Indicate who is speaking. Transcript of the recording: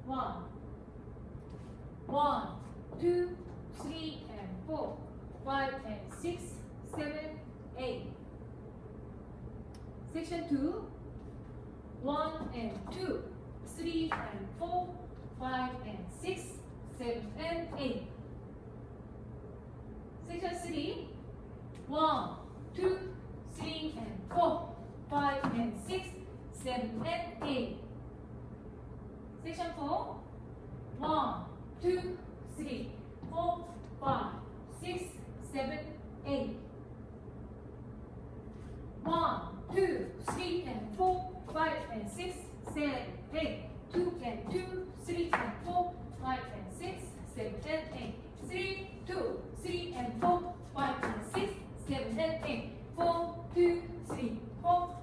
Speaker 1: 1, 1, 2, 3 and 4, 5 and 6, 7, 8. Section 2, 1 and 2, 3 and 4, 5 and 6, 7 and 8. Section 3, 1, 2, 3 and 4, 5 and 6, 7 and 8. Section 4, 1, 2, 3, 4, 5, 6, 7, 8. 1, 2, 3 and 4, 5 and 6, 7, 8. 2 and 2, 3 and 4, 5 and 6, 7 and 8. 3, 2, 3 and 4, 5 and 6, 7 and 8. 4, 2, 3, 4,